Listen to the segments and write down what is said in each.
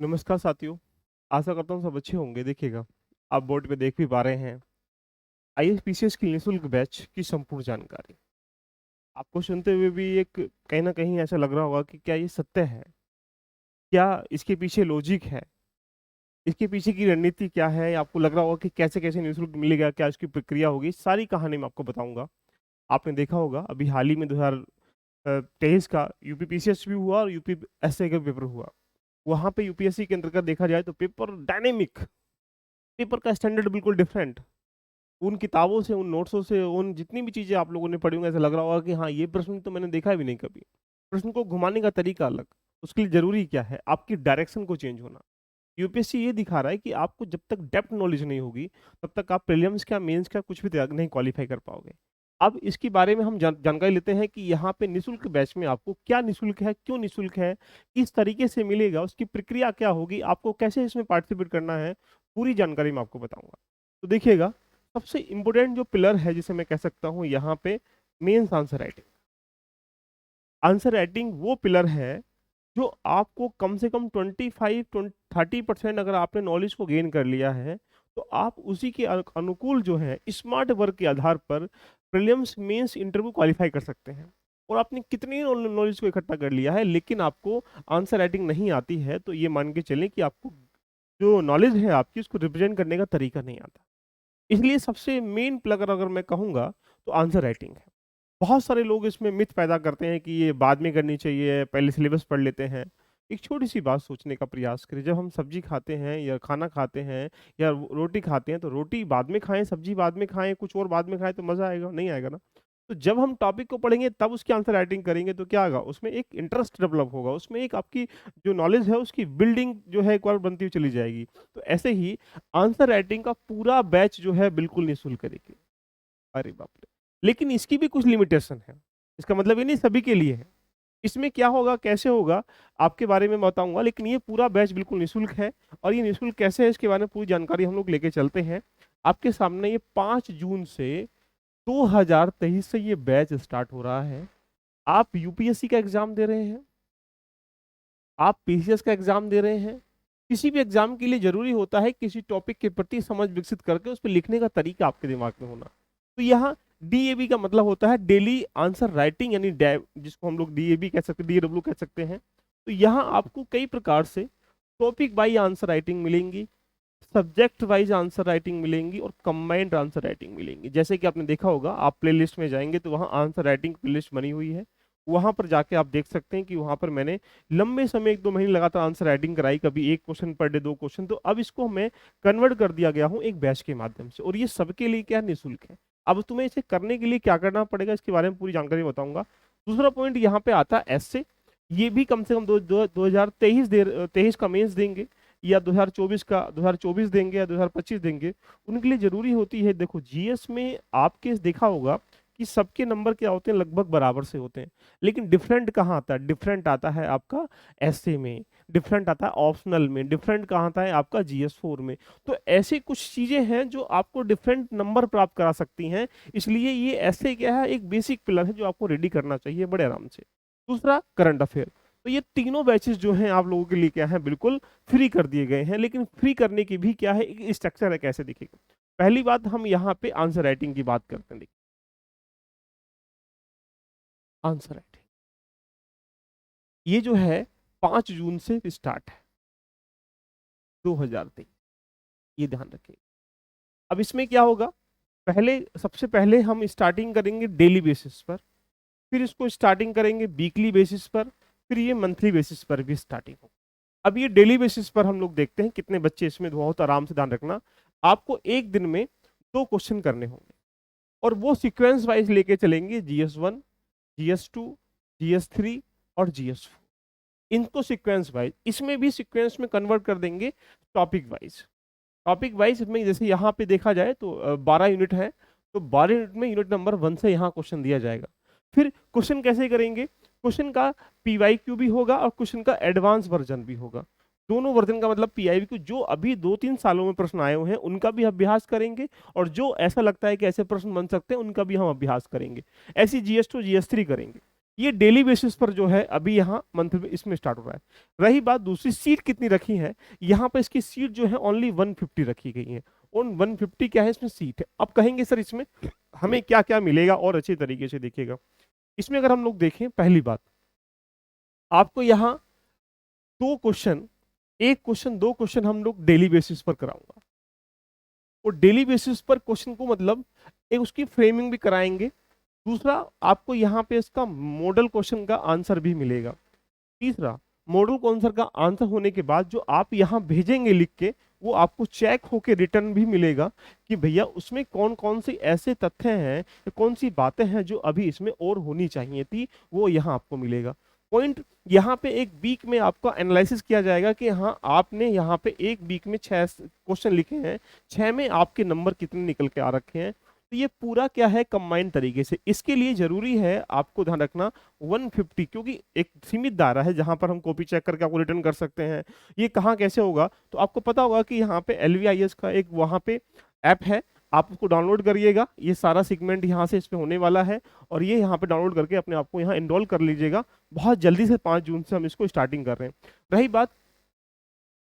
नमस्कार साथियों। आशा करता हूँ सब अच्छे होंगे। देखिएगा, आप बोर्ड पे देख भी पा रहे हैं आईएसपीसीएस की निःशुल्क बैच की संपूर्ण जानकारी। आपको सुनते हुए भी एक कहीं न कहीं ऐसा लग रहा होगा कि क्या ये सत्य है? क्या इसके पीछे लॉजिक है? इसके पीछे की रणनीति क्या है? आपको लग रहा होगा कि कैसे-कैसे निःशुल्क मिलेगा? क्या इसकी प्रक्रिया होगी? सारी कहानी मैं आपको बताऊँगा। आपने देखा होगा अभी हाल ही में 2023 का यूपी भी हुआ और यूपी एसए का पेपर हुआ। वहाँ पे यूपीएससी के अंतर्गत देखा जाए तो पेपर डायनेमिक, पेपर का स्टैंडर्ड बिल्कुल डिफरेंट। उन किताबों से, उन नोट्सों से, उन जितनी भी चीज़ें आप लोगों ने पढ़ी होंगी, ऐसा लग रहा होगा कि हाँ, ये प्रश्न तो मैंने देखा भी नहीं कभी। प्रश्न को घुमाने का तरीका अलग। उसके लिए ज़रूरी क्या है? आपकी डायरेक्शन को चेंज होना। यूपीएससी ये दिखा रहा है कि आपको जब तक डेप्थ नॉलेज नहीं होगी, तब तक आप प्रीलिम्स क्या, मेंस क्या कुछ भी तैयार नहीं क्वालीफाई कर पाओगे। अब इसके बारे में हम जानकारी लेते हैं कि यहाँ पे निःशुल्क बैच में आपको क्या निःशुल्क है, क्यों निःशुल्क है, किस तरीके से मिलेगा, उसकी प्रक्रिया क्या होगी, आपको कैसे इसमें पार्टिसिपेट करना है, पूरी जानकारी मैं आपको बताऊँगा। तो देखिएगा, सबसे इम्पोर्टेंट जो पिलर है जिसे मैं कह सकता हूँ यहाँ पे mains answer writing. Answer writing वो पिलर है जो आपको कम से कम 25-30% अगर आपने नॉलेज को गेन कर लिया है, तो आप उसी के अनुकूल जो है स्मार्ट वर्क के आधार पर प्रीलिम्स मेंस इंटरव्यू क्वालिफाई कर सकते हैं। और आपने कितनी नॉलेज को इकट्ठा कर लिया है, लेकिन आपको आंसर राइटिंग नहीं आती है, तो ये मान के चलें कि आपको जो नॉलेज है आपकी उसको रिप्रेजेंट करने का तरीका नहीं आता। इसलिए सबसे मेन प्लग अगर मैं कहूँगा तो आंसर राइटिंग है। बहुत सारे लोग इसमें मिथ पैदा करते हैं कि ये बाद में करनी चाहिए, पहले सिलेबस पढ़ लेते हैं। एक छोटी-सी बात सोचने का प्रयास करें, जब हम सब्ज़ी खाते हैं या खाना खाते हैं या रोटी खाते हैं, तो रोटी बाद में खाएँ, सब्ज़ी बाद में खाएँ, कुछ और बाद में खाएँ तो मज़ा आएगा? नहीं आएगा ना। तो जब हम टॉपिक को पढ़ेंगे तब उसकी आंसर राइटिंग करेंगे तो क्या होगा? उसमें एक इंटरेस्ट डेवलप होगा, उसमें एक आपकी जो नॉलेज है उसकी बिल्डिंग जो है एक बार बनती हुई चली जाएगी। तो ऐसे ही आंसर राइटिंग का पूरा बैच जो है बिल्कुल निःशुल्क है देखिए। अरे बाप रे! लेकिन इसकी भी कुछ लिमिटेशन है। इसका मतलब ये नहीं सभी के लिए है। इसमें क्या होगा, कैसे होगा, आपके बारे में बताऊँगा, लेकिन ये पूरा बैच बिल्कुल निःशुल्क है और ये निःशुल्क कैसे है इसके बारे में पूरी जानकारी हम लोग लेके चलते हैं। आपके सामने ये 5 जून से 2023 से ये बैच स्टार्ट हो रहा है। आप यूपीएससी का एग्ज़ाम दे रहे हैं, आप पीसीएस का एग्ज़ाम दे रहे हैं, किसी भी एग्ज़ाम के लिए ज़रूरी होता है किसी टॉपिक के प्रति समझ विकसित करके उस पे लिखने का तरीका आपके दिमाग में होना। तो यहाँ डीएबी का मतलब होता है डेली आंसर राइटिंग, यानी डै जिसको हम लोग डीएबी कह सकते हैं, डीएडब्ल्यू कह सकते हैं। तो यहाँ आपको कई प्रकार से टॉपिक वाइज़ आंसर राइटिंग मिलेंगी, सब्जेक्ट वाइज़ आंसर राइटिंग मिलेंगी और कंबाइंड आंसर राइटिंग मिलेंगी। जैसे कि आपने देखा होगा, आप प्लेलिस्ट में जाएँगे तो वहाँ आंसर राइटिंग प्लेलिस्ट बनी हुई है। वहाँ पर जाके आप देख सकते हैं कि वहाँ पर मैंने लंबे समय 1-2 महीने लगातार आंसर राइटिंग कराई, कभी 1 क्वेश्चन पर डे 2 क्वेश्चन, तो अब इसको मैं कन्वर्ट कर दिया गया हूँ एक बैच के माध्यम से, और ये सबके लिए क्या निःशुल्क है। अब तुम्हें इसे करने के लिए क्या करना पड़ेगा इसके बारे में पूरी जानकारी बताऊँगा। दूसरा पॉइंट यहाँ पे आता है एस्से। ये भी कम से कम 2023 का मेंस देंगे या 2024 देंगे या 2025 देंगे, उनके लिए ज़रूरी होती है। देखो, जीएस में आपके देखा होगा कि सबके नंबर क्या होते हैं, लगभग बराबर से होते हैं, लेकिन डिफरेंट कहाँ आता है? डिफरेंट आता है आपका एसए में, डिफरेंट आता है ऑप्शनल में, डिफरेंट कहाँ आता है आपका जीएस 4 में। तो ऐसे कुछ चीज़ें हैं जो आपको डिफरेंट नंबर प्राप्त करा सकती हैं, इसलिए ये ऐसे क्या है, एक बेसिक पिलर है जो आपको रेडी करना चाहिए बड़े आराम से। दूसरा, करंट अफेयर। तो ये तीनों बैचेस जो हैं आप लोगों के लिए क्या है, बिल्कुल फ्री कर दिए गए हैं, लेकिन फ्री करने की भी क्या है, एक स्ट्रक्चर है, कैसे दिखेगा। पहली बात, हम यहाँ पे आंसर राइटिंग की बात करते हैं। देखिए, आंसर राइटिंग ये जो है 5 जून से स्टार्ट है, 2023, ये ध्यान रखिए। अब इसमें क्या होगा, पहले सबसे पहले हम स्टार्टिंग करेंगे डेली बेसिस पर, फिर इसको स्टार्टिंग करेंगे वीकली बेसिस पर, फिर ये मंथली बेसिस पर भी स्टार्टिंग हो। अब ये डेली बेसिस पर हम लोग देखते हैं कितने बच्चे इसमें, बहुत आराम से ध्यान रखना, आपको एक दिन में 2 क्वेश्चन करने होंगे और वो सीक्वेंस वाइज लेके चलेंगे, जीएस 1, जीएस 2, जीएस 3 और जीएस 4। इनको सीक्वेंस वाइज, इसमें भी सीक्वेंस में कन्वर्ट कर देंगे टॉपिक वाइज। टॉपिक वाइज में जैसे यहाँ पे देखा जाए तो 12 यूनिट है, तो 12 यूनिट में यूनिट नंबर 1 से यहाँ क्वेश्चन दिया जाएगा। फिर क्वेश्चन कैसे करेंगे, क्वेश्चन का पीवाईक्यू भी होगा और क्वेश्चन का एडवांस वर्जन भी होगा। दोनों वर्जन का मतलब पीआईक्यू जो अभी 2-3 सालों में प्रश्न आए हुए हैं उनका भी अभ्यास करेंगे, और जो ऐसा लगता है कि ऐसे प्रश्न बन सकते हैं उनका भी हम अभ्यास करेंगे। ऐसी जीएस 2 जीएस 3 करेंगे। ये डेली बेसिस पर जो है अभी यहाँ मंथ में इसमें स्टार्ट हो रहा है। रही बात दूसरी सीट कितनी रखी है, यहाँ पर इसकी सीट जो है ओनली 150 रखी गई है। और 150 क्या है इसमें सीट है। अब कहेंगे सर इसमें हमें क्या क्या मिलेगा, और अच्छे तरीके से देखिएगा। इसमें अगर हम लोग देखें, पहली बात आपको यहाँ दो क्वेश्चन, एक क्वेश्चन दो क्वेश्चन हम लोग डेली बेसिस पर कराऊंगा। और डेली बेसिस पर क्वेश्चन को मतलब एक उसकी फ्रेमिंग भी कराएंगे, दूसरा आपको यहाँ पे इसका मॉडल क्वेश्चन का आंसर भी मिलेगा, तीसरा मॉडल क्वेश्चन का आंसर होने के बाद जो आप यहाँ भेजेंगे लिख के, वो आपको चेक होके रिटर्न भी मिलेगा कि भैया उसमें कौन कौन से ऐसे तथ्य हैं, कौन सी बातें हैं जो अभी इसमें और होनी चाहिए थी, वो यहाँ आपको मिलेगा। पॉइंट यहाँ पे एक वीक में आपका एनालिसिस किया जाएगा कि हाँ आपने यहाँ पे एक वीक में 6 क्वेश्चन लिखे हैं, 6 में आपके नंबर कितने निकल के आ रखे हैं। तो ये पूरा क्या है कंबाइंड तरीके से। इसके लिए जरूरी है आपको ध्यान रखना 150, क्योंकि एक सीमित दायरा है जहां पर हम कॉपी चेक करके आपको रिटर्न कर सकते हैं। ये कहाँ कैसे होगा, तो आपको पता होगा कि यहाँ पे LVIS का एक वहां पे ऐप है, आप उसको डाउनलोड करिएगा। ये सारा सेगमेंट यहाँ से इसमें होने वाला है, और ये यहाँ पे डाउनलोड करके अपने आप को यहाँ इनरोल कर लीजिएगा। बहुत जल्दी से 5 जून से हम इसको स्टार्टिंग कर रहे हैं। रही बात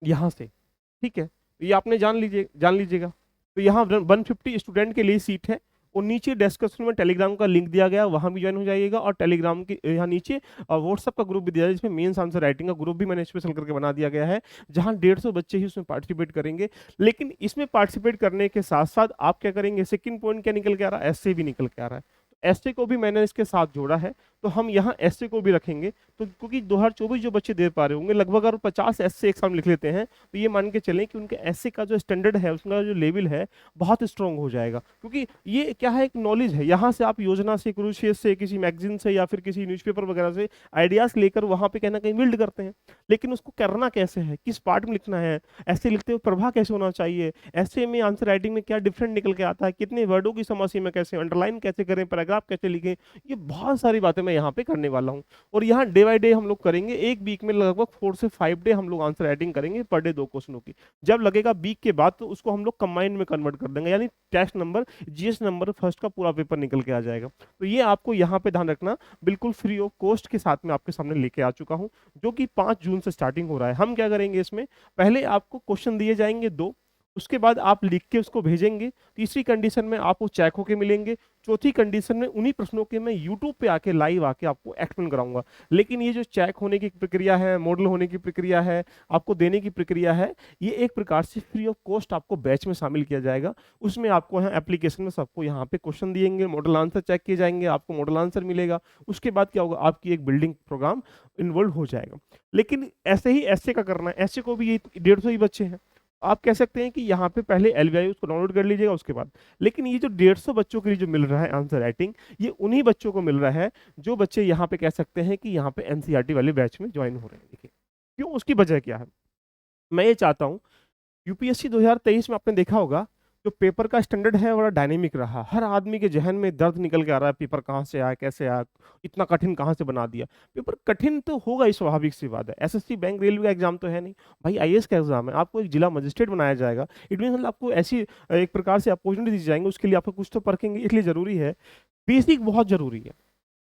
यहाँ से, ठीक है, तो ये आपने जान लीजिएगा। तो यहाँ 150 स्टूडेंट के लिए सीट है, और नीचे डिस्क्रिप्शन में टेलीग्राम का लिंक दिया गया, वहां भी ज्वाइन हो जाइएगा। और टेलीग्राम के यहाँ नीचे व्हाट्सएप का ग्रुप भी दिया है, जिसमें मेंस आंसर राइटिंग का ग्रुप भी मैंने स्पेशल करके बना दिया गया है, जहां 150 बच्चे ही उसमें पार्टिसिपेट करेंगे। लेकिन इसमें पार्टिसिपेट करने के साथ साथ आप क्या करेंगे, सेकंड पॉइंट क्या निकल के आ रहा है, एसए भी निकल के आ रहा है। एसए को भी मैंने इसके साथ जोड़ा है, तो हम यहाँ एसए को भी रखेंगे। तो क्योंकि 2024 जो बच्चे दे पा रहे होंगे, लगभग अगर 50 एसए एक साथ लिख लेते हैं, तो ये मान के चलें कि उनके एसए का जो स्टैंडर्ड है, उसका जो लेवल है, बहुत स्ट्रांग हो जाएगा। क्योंकि ये क्या है, एक नॉलेज है। यहाँ से आप योजना से, क्रूशियस से, किसी मैगजीन से, या फिर किसी न्यूज़पेपर वगैरह से आइडियाज लेकर वहाँ पे कहीं ना कहीं बिल्ड करते हैं। लेकिन उसको करना कैसे है, किस पार्ट में लिखना है, ऐसे लिखते हुए प्रभाव कैसे होना चाहिए, ऐसे में आंसर राइटिंग में क्या डिफरेंट निकल के आता है, कितने वर्डों की समस्या में कैसे अंडरलाइन कैसे करें, पैराग्राफ कैसे लिखें, ये बहुत सारी बातें मैं यहाँ पे करने वाला हूँ। और यहाँ डे बाय डे हम लोग करेंगे, एक वीक में लगभग 4 से 5 डे हम लोग आंसर राइटिंग करेंगे पर डे 2 क्वेश्चनों की। जब लगेगा वीक के बाद, तो उसको हम लोग कंबाइन में कन्वर्ट कर देंगे, यानी test number, GS number first का पूरा पेपर निकल के आ जाएगा। तो ये आपको यहाँ पे ध्यान रखना, बिल्कुल फ्री ऑफ कॉस्ट के साथ में आपके सामने लेके आ चुका हूँ, जो कि 5 जून से स्टार्टिंग हो रहा है। हम क्या करेंगे इसमें, पहले आपको क्वेश्चन दिए जाएंगे 2, उसके बाद आप लिख के उसको भेजेंगे। तीसरी कंडीशन में आपको चेक होके मिलेंगे। चौथी कंडीशन में उन्हीं प्रश्नों के मैं यूट्यूब पे आके लाइव आके आपको एक्सप्लेन कराऊंगा। लेकिन ये जो चेक होने की प्रक्रिया है, मॉडल होने की प्रक्रिया है, आपको देने की प्रक्रिया है, ये एक प्रकार से फ्री ऑफ कॉस्ट आपको बैच में शामिल किया जाएगा। उसमें आपको यहाँ एप्लीकेशन में सबको यहाँ पे क्वेश्चन दिएंगे, मॉडल आंसर चेक किए जाएंगे, आपको मॉडल आंसर मिलेगा। उसके बाद क्या होगा, आपकी एक बिल्डिंग प्रोग्राम इन्वॉल्व हो जाएगा। लेकिन ऐसे ही ऐसे का करना है, ऐसे को भी ये 150 ही बच्चे हैं। आप कह सकते हैं कि यहाँ पे पहले LVI उसको डाउनलोड कर लीजिएगा उसके बाद। लेकिन ये जो 150 बच्चों के लिए जो मिल रहा है आंसर राइटिंग, ये उन्हीं बच्चों को मिल रहा है जो बच्चे यहाँ पे कह सकते हैं कि यहाँ पे NCERT वाले बैच में ज्वाइन हो रहे हैं। देखिए क्यों, उसकी वजह क्या है। मैं ये चाहता हूँ, यूपीएससी 2023 में आपने देखा होगा, जो पेपर का स्टैंडर्ड है बड़ा डायनेमिक रहा। हर आदमी के जहन में दर्द निकल के आ रहा है, पेपर कहाँ से आया, कैसे आया, इतना कठिन कहाँ से बना दिया। पेपर कठिन तो होगा ही, स्वाभाविक सी बात है। एसएससी बैंक रेलवे का एग्जाम तो है नहीं भाई, आईएएस का एग्जाम है। आपको एक जिला मजिस्ट्रेट बनाया जाएगा, इट मीन आपको ऐसी एक प्रकार से अपॉर्चुनिटी दी जाएंगे, उसके लिए आपको कुछ तो परखेंगे। इसलिए जरूरी है, बेसिक बहुत जरूरी है।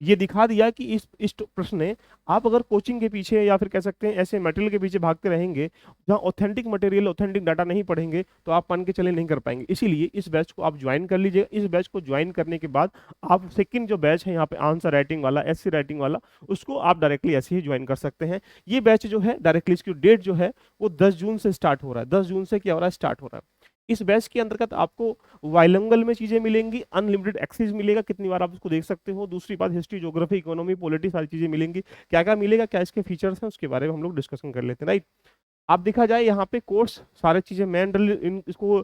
ये दिखा दिया कि इस प्रश्न ने, आप अगर कोचिंग के पीछे या फिर कह सकते हैं ऐसे मटेरियल के पीछे भागते रहेंगे जहां ऑथेंटिक मटेरियल, ऑथेंटिक डाटा नहीं पढ़ेंगे, तो आप मान के चले नहीं कर पाएंगे। इसीलिए इस बैच को आप ज्वाइन कर लीजिएगा। इस बैच को ज्वाइन करने के बाद आप सेकंड जो बैच है यहाँ पे आंसर राइटिंग वाला, एससी राइटिंग वाला, उसको आप डायरेक्टली ऐसे ही ज्वाइन कर सकते हैं। ये बैच जो है डायरेक्टली, इसकी डेट जो है वो 10 जून से स्टार्ट हो रहा है। 10 जून से क्या हो रहा है, स्टार्ट हो रहा है। इस बैच के अंतर्गत आपको वाइलिंगुअल में चीजें मिलेंगी, अनलिमिटेड एक्सेस मिलेगा, कितनी बार आप उसको देख सकते हो। दूसरी बात, हिस्ट्री, ज्योग्राफी, इकोनॉमी, पॉलिटी, सारी चीजें मिलेंगी। क्या क्या मिलेगा, क्या इसके फीचर्स हैं, उसके बारे में हम लोग डिस्कशन कर लेते हैं, राइट। आप देखा जाए यहाँ पे कोर्स सारी चीजें मैं इसको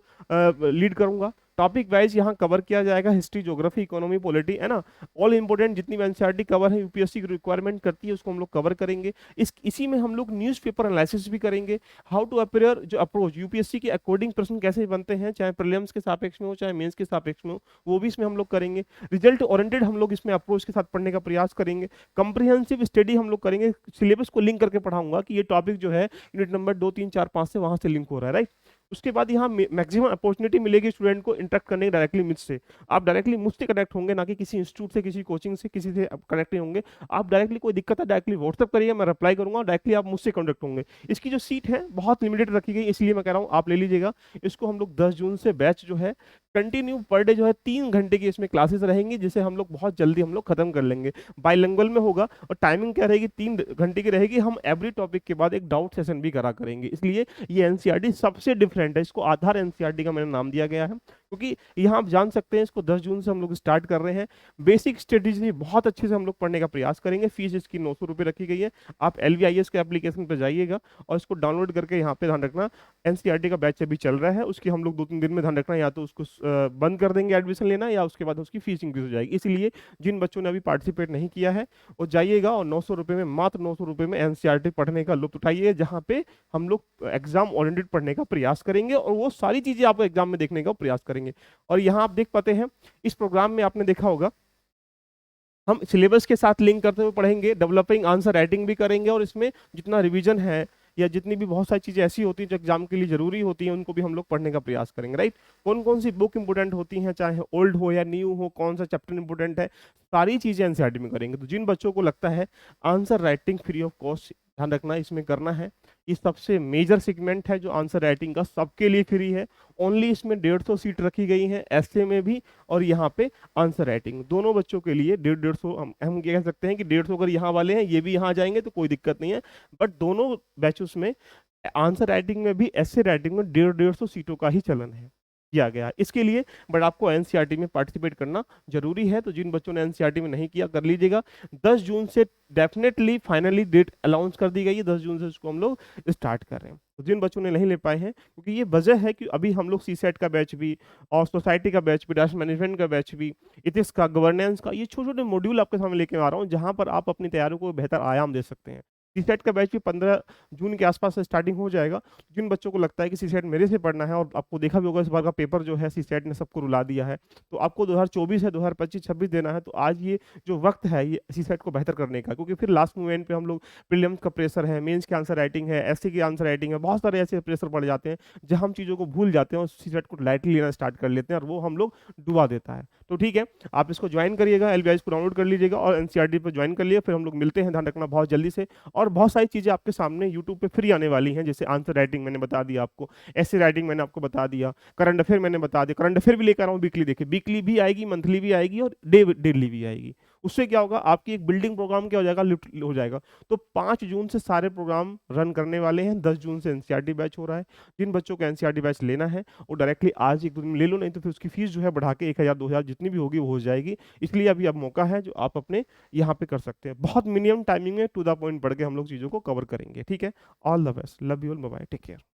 लीड करूंगा। टॉपिक वाइज यहाँ कवर किया जाएगा, हिस्ट्री, ज्योग्राफी, इकोनॉमी, पॉलिटी, है ना। ऑल इंपोर्टेंट जितनी एनसीईआरटी कवर है, यूपीएससी की रिक्वायरमेंट करती है, उसको हम लोग कवर करेंगे। इसी में हम लोग न्यूज़पेपर एनालिसिस भी करेंगे। हाउ टू अपेयर, जो अप्रोच यूपीएससी के अकॉर्डिंग प्रश्न कैसे बनते हैं, चाहे प्रीलिम्स के सापेक्ष में हो, चाहे मेंस के सापेक्ष में हो, वो भी इसमें हम लोग करेंगे। रिजल्ट ओरिएंटेड हम लोग इसमें अप्रोच के साथ पढ़ने का प्रयास करेंगे। कंप्रिहेंसिव स्टडी हम लोग करेंगे, सिलेबस को लिंक करके पढ़ाऊंगा कि ये टॉपिक जो है यूनिट नंबर 2, 3, 4, 5 से वहां से लिंक हो रहा है, राइट। उसके बाद यहाँ मैक्सिमम अपॉर्चुनिटी मिलेगी स्टूडेंट को इंटरेक्ट करने की डायरेक्टली मुझसे। आप डायरेक्टली मुझसे कनेक्ट होंगे, ना कि किसी इंस्टीट्यूट से, किसी कोचिंग से, किसी से कनेक्ट नहीं होंगे। आप डायरेक्टली, कोई दिक्कत है डायरेक्टली व्हाट्सअप करिए, मैं रिप्लाई करूंगा, डायरेक्टली आप मुझसे कॉन्टेक्ट होंगे। इसकी जो सीट है बहुत लिमिटेड रखी गई, इसलिए मैं कह रहा हूँ आप ले लीजिएगा इसको। हम लोग 10 जून से बैच जो है कंटिन्यू पर डे जो है 3 घंटे की इसमें क्लासेस रहेंगी, जिसे हम लोग बहुत जल्दी हम लोग खत्म कर लेंगे। बाइलिंगुअल में होगा और टाइमिंग क्या रहेगी, 3 घंटे की रहेगी। हम एवरी टॉपिक के बाद एक डाउट सेशन भी करा करेंगे, इसलिए ये एनसीईआरटी सबसे डिफरेंट है। इसको आधार एनसीईआरटी का मैंने नाम दिया गया है, क्योंकि यहाँ आप जान सकते हैं इसको 10 जून से हम लोग स्टार्ट कर रहे हैं। बेसिक स्ट्रेटेजी बहुत अच्छे से हम लोग पढ़ने का प्रयास करेंगे। फीस इसकी 900 रुपये रखी गई है। आप LVIS के एप्लीकेशन पर जाइएगा और इसको डाउनलोड करके यहाँ पे ध्यान रखना, एनसीईआरटी का बैच अभी चल रहा है, उसकी हम लोग 2-3 दिन में ध्यान रखना, या तो उसको बंद कर देंगे एडमिशन लेना, या उसके बाद उसकी फीस इंक्रीज हो जाएगी। इसलिए जिन बच्चों ने अभी पार्टिसिपेट नहीं किया है वो जाइएगा और 900 रुपये में, मात्र 900 रुपये में एनसीईआरटी पढ़ने का लुत्फ उठाइए, जहाँ पे हम लोग एग्जाम ओरिएंटेड पढ़ने का प्रयास करेंगे और वो सारी चीजें आपको एग्जाम में देखने का प्रयास करेंगे। और यहाँ आप देख पाते हैं इस प्रोग्राम में, आपने देखा होगा हम सिलेबस के साथ लिंक करते हुए पढ़ेंगे, डेवलपिंग आंसर राइटिंग भी करेंगे, और इसमें जितना रिवीजन है या जितनी भी बहुत सारी चीजें ऐसी होती हैं जो एग्जाम के लिए जरूरी होती हैं, उनको भी हम लोग पढ़ने का प्रयास करेंगे, राइट। कौन कौन सी बुक इंपोर्टेंट होती हैं, चाहे ओल्ड हो या न्यू हो, कौन सा चैप्टर इंपोर्टेंट है, सारी चीजें एनसीईआरटी में करेंगे। तो जिन बच्चों को लगता है answer writing free of cost, ध्यान रखना इसमें करना है। ये सबसे मेजर सेगमेंट है जो आंसर राइटिंग का, सबके लिए फ्री है। ओनली इसमें 150 सीट रखी गई है, ऐसे में भी और यहाँ पे आंसर राइटिंग, दोनों बच्चों के लिए 150। हम ये कह सकते हैं कि 150 अगर यहाँ वाले हैं ये भी यहाँ जाएंगे तो कोई दिक्कत नहीं है, बट दोनों बैचेस में आंसर राइटिंग में भी, ऐसे राइटिंग में 150 सीटों का ही चलन है, किया गया है इसके लिए। बट आपको एनसीईआरटी में पार्टिसिपेट करना जरूरी है, तो जिन बच्चों ने एनसीईआरटी में नहीं किया कर लीजिएगा। 10 जून से डेफिनेटली फाइनली डेट अनाउंस कर दी गई है, 10 जून से इसको हम लोग स्टार्ट कर रहे हैं। तो जिन बच्चों ने नहीं ले पाए हैं, क्योंकि ये वजह है कि अभी हम लोग सीसेट का बैच भी और सोसाइटी का बैच भी, डैश मैनेजमेंट का बैच भी, इथिक्स का, गवर्नेंस का, ये छोटे छोटे मॉड्यूल आपके सामने लेके आ रहा हूँ, जहां पर आप अपनी तैयारियों को बेहतर आयाम दे सकते हैं। सीसेट का बैच भी 15 जून के आसपास से स्टार्टिंग हो जाएगा। जिन बच्चों को लगता है कि सीसेट मेरे से पढ़ना है, और आपको देखा भी होगा इस बार का पेपर जो है सीसेट ने सबको रुला दिया है, तो आपको 2024 है, 2025-26 देना है, तो आज ये जो वक्त है ये सीसेट को बेहतर करने का, क्योंकि फिर लास्ट मोमेंट पे हम लोग, प्रीलिम्स का प्रेशर है, मेंस की आंसर राइटिंग है, एससी की आंसर राइटिंग है, बहुत सारे ऐसे प्रेशर पड़ जाते हैं जहाँ हम चीज़ों को भूल जाते हैं और सीसेट को लाइटली लेना स्टार्ट कर लेते हैं, और वो हम लोग डुबा देता है। तो ठीक है, आप इसको ज्वाइन करिएगा, LVIS को डाउनलोड कर लीजिएगा और एनसीईआरटी पर ज्वाइन कर लिया, फिर हम लोग मिलते हैं, ध्यान रखना बहुत जल्दी से। और बहुत सारी चीज़ें आपके सामने यूट्यूब पे फ्री आने वाली हैं, जैसे आंसर राइटिंग मैंने बता दिया आपको, ऐसे राइटिंग मैंने आपको बता दिया, करंट अफेयर मैंने बता दिया, करंट अफेयर भी लेकर आऊँ वीकली, देखिए वीकली भी आएगी, मंथली भी आएगी और डेली भी आएगी। उससे क्या होगा, आपकी एक बिल्डिंग प्रोग्राम क्या हो जाएगा, लिफ्ट हो जाएगा। तो 5 जून से सारे प्रोग्राम रन करने वाले हैं, 10 जून से एनसीईआरटी बैच हो रहा है। जिन बच्चों को एनसीईआरटी बैच लेना है वो डायरेक्टली आज 1-2 दिन में ले लो, नहीं तो फिर उसकी फीस जो है बढ़ा के 1000-2000 जितनी भी होगी वो हो जाएगी। इसलिए अभी अब मौका है जो आप अपने यहाँ पे कर सकते हैं। बहुत मिनिमम टाइमिंग है, टू द पॉइंट पढ़ के हम लोग चीज़ों को कवर करेंगे, ठीक है। All the best, love you all, bye bye, take care.